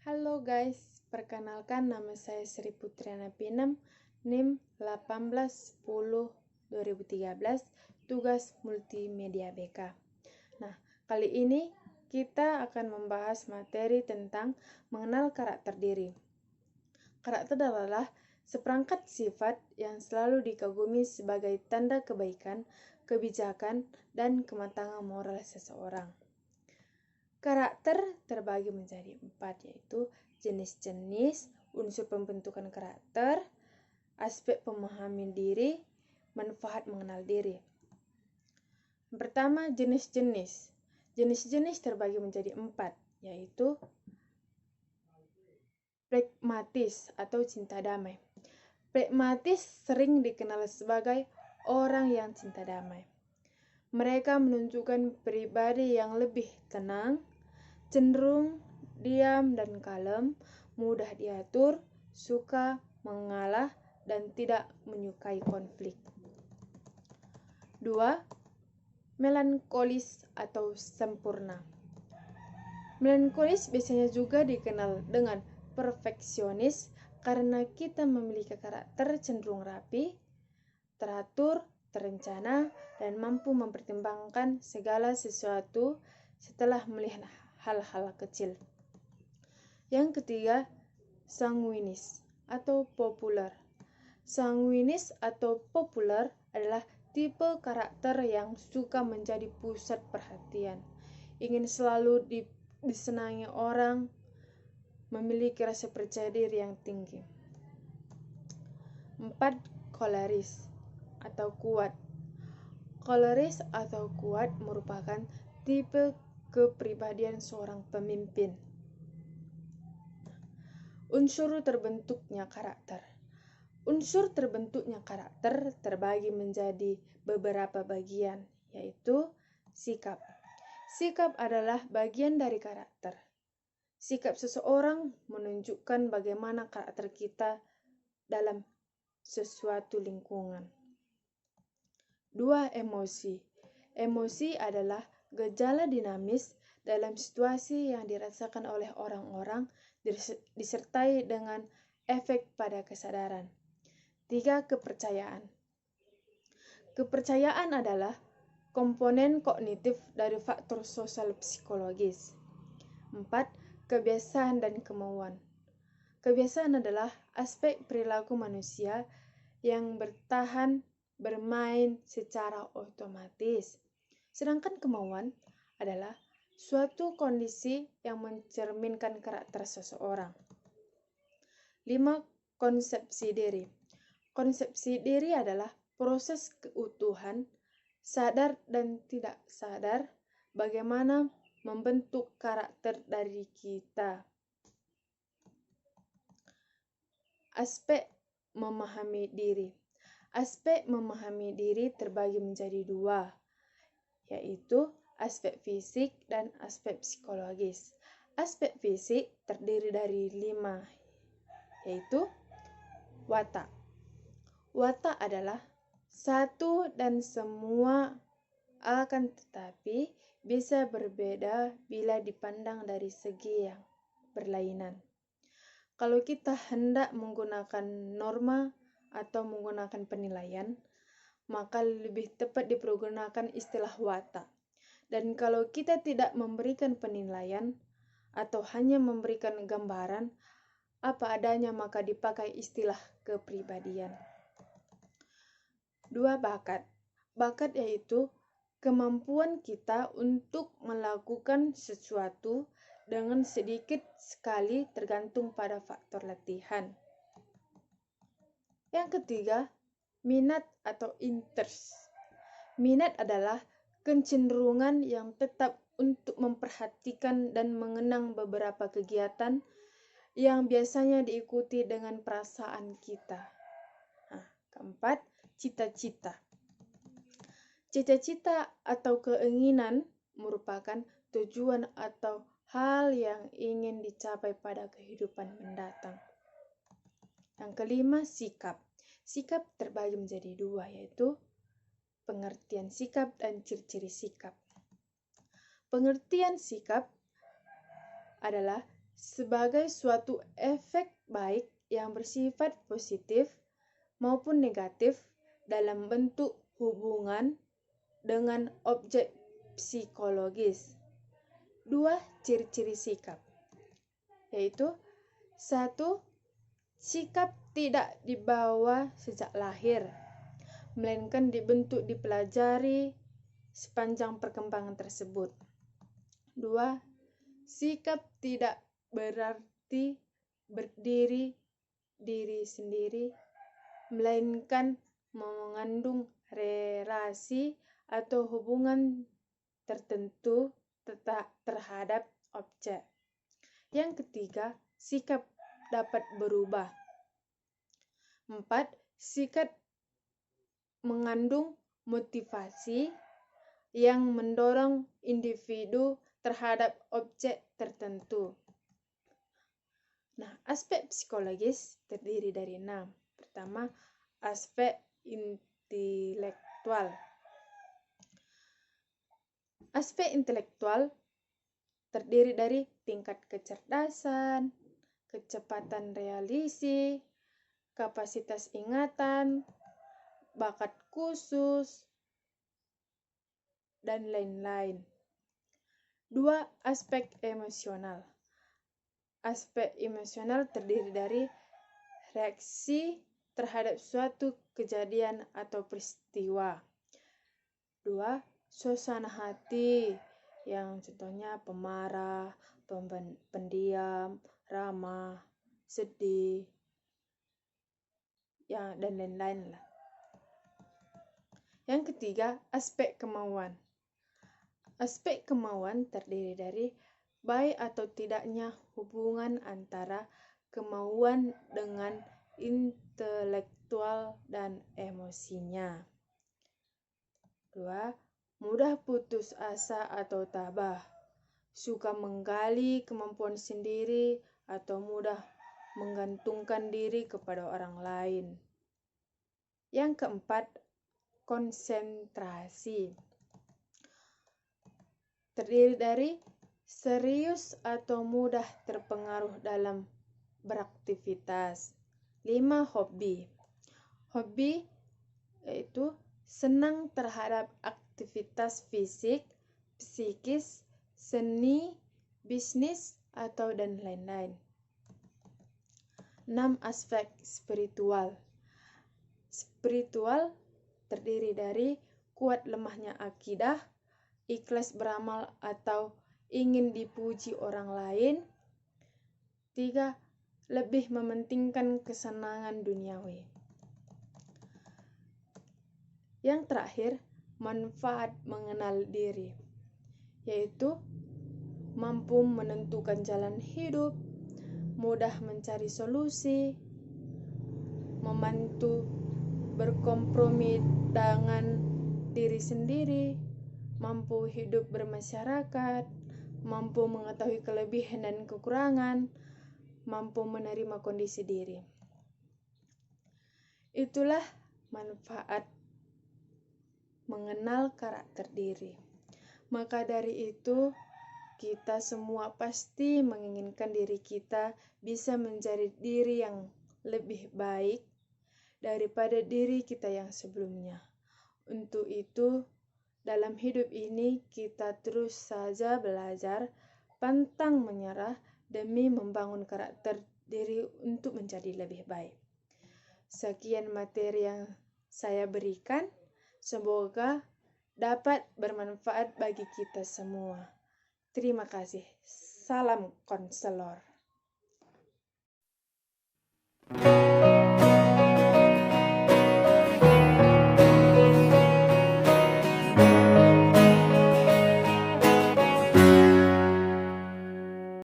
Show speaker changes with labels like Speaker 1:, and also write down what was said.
Speaker 1: Halo guys, perkenalkan nama saya Sri Putriana Pinem, NIM 1810-2013, tugas multimedia BK. Nah, kali ini kita akan membahas materi tentang mengenal karakter diri. Karakter adalah seperangkat sifat yang selalu dikagumi sebagai tanda kebaikan, kebijakan, dan kematangan moral seseorang. Karakter terbagi menjadi 4, yaitu jenis-jenis, unsur pembentukan karakter, aspek pemahaman diri, manfaat mengenal diri. Yang pertama, jenis-jenis. Jenis-jenis terbagi menjadi 4, yaitu pragmatis atau cinta damai. Pragmatis sering dikenal sebagai orang yang cinta damai. Mereka menunjukkan pribadi yang lebih tenang, cenderung diam dan kalem, mudah diatur, suka mengalah, dan tidak menyukai konflik. 2. Melankolis atau sempurna. Melankolis biasanya juga dikenal dengan perfeksionis karena kita memiliki karakter cenderung rapi, teratur, terencana, dan mampu mempertimbangkan segala sesuatu setelah melihat hal-hal kecil. Yang ketiga, sanguinis atau populer. Sanguinis atau populer adalah tipe karakter yang suka menjadi pusat perhatian, ingin selalu disenangi orang, memiliki rasa percaya diri yang tinggi. 4. Koleris atau kuat. Koleris atau kuat merupakan tipe kepribadian seorang pemimpin. Unsur terbentuknya karakter. Unsur terbentuknya karakter terbagi menjadi beberapa bagian, yaitu sikap. Sikap adalah bagian dari karakter. Sikap seseorang menunjukkan bagaimana karakter kita dalam sesuatu lingkungan. 2. Emosi. Emosi adalah gejala dinamis dalam situasi yang dirasakan oleh orang-orang disertai dengan efek pada kesadaran. 3. Kepercayaan. Kepercayaan adalah komponen kognitif dari faktor sosial psikologis. 4. Kebiasaan dan kemauan. Kebiasaan adalah aspek perilaku manusia yang bermain secara otomatis. Sedangkan kemauan adalah suatu kondisi yang mencerminkan karakter seseorang. 5. Konsepsi diri. Konsepsi diri adalah proses keutuhan, sadar dan tidak sadar, bagaimana membentuk karakter dari kita. Aspek memahami diri. Aspek memahami diri terbagi menjadi 2, yaitu aspek fisik dan aspek psikologis. Aspek fisik terdiri dari 5, yaitu watak. Watak adalah satu dan semua, akan tetapi bisa berbeda bila dipandang dari segi yang berlainan. Kalau kita hendak menggunakan norma atau menggunakan penilaian, maka lebih tepat dipergunakan istilah watak. Dan kalau kita tidak memberikan penilaian atau hanya memberikan gambaran apa adanya, maka dipakai istilah kepribadian. 2. Bakat. Bakat yaitu kemampuan kita untuk melakukan sesuatu dengan sedikit sekali tergantung pada faktor latihan. Yang ketiga, minat atau interest. Minat adalah kecenderungan yang tetap untuk memperhatikan dan mengenang beberapa kegiatan yang biasanya diikuti dengan perasaan kita. Keempat, cita-cita. Cita-cita atau keinginan merupakan tujuan atau hal yang ingin dicapai pada kehidupan mendatang. Yang kelima, sikap. Sikap terbagi menjadi 2, yaitu pengertian sikap dan ciri-ciri sikap. Pengertian sikap adalah sebagai suatu efek baik yang bersifat positif maupun negatif dalam bentuk hubungan dengan objek psikologis. 2. Ciri-ciri sikap, yaitu 1. Sikap tidak dibawa sejak lahir, melainkan dibentuk dipelajari sepanjang perkembangan tersebut. 2. Sikap tidak berarti berdiri diri sendiri, melainkan mengandung relasi atau hubungan tertentu terhadap objek. Yang ketiga, sikap dapat berubah. 4. Sikap mengandung motivasi yang mendorong individu terhadap objek tertentu. Nah, aspek psikologis terdiri dari 6. Pertama, aspek intelektual. Aspek intelektual terdiri dari tingkat kecerdasan, kecepatan realisasi, kapasitas ingatan, bakat khusus, dan lain-lain. 2. Aspek emosional. Aspek emosional terdiri dari reaksi terhadap suatu kejadian atau peristiwa. 2. Suasana hati, yang contohnya pemarah, pendiam, ramah, sedih, dan lain-lain lah. Yang ketiga, aspek kemauan. Aspek kemauan terdiri dari baik atau tidaknya hubungan antara kemauan dengan intelektual dan emosinya. 2. Mudah putus asa atau tabah, suka menggali kemampuan sendiri atau mudah menggantungkan diri kepada orang lain. Yang keempat, konsentrasi. Terdiri dari serius atau mudah terpengaruh dalam beraktivitas. 5. Hobi. Hobi yaitu senang terhadap aktivitas fisik, psikis, seni, bisnis, atau dan lain-lain. 6. Aspek spiritual. Spiritual terdiri dari kuat lemahnya akidah, ikhlas beramal atau ingin dipuji orang lain. 3. Lebih mementingkan kesenangan duniawi. Yang terakhir, manfaat mengenal diri, yaitu mampu menentukan jalan hidup, mudah mencari solusi, membantu berkompromi dengan diri sendiri, mampu hidup bermasyarakat, mampu mengetahui kelebihan dan kekurangan, mampu menerima kondisi diri. Itulah manfaat mengenal karakter diri. Maka dari itu, kita semua pasti menginginkan diri kita bisa menjadi diri yang lebih baik daripada diri kita yang sebelumnya. Untuk itu, dalam hidup ini kita terus saja belajar, pantang menyerah demi membangun karakter diri untuk menjadi lebih baik. Sekian materi yang saya berikan. Semoga dapat bermanfaat bagi kita semua. Terima kasih. Salam konselor.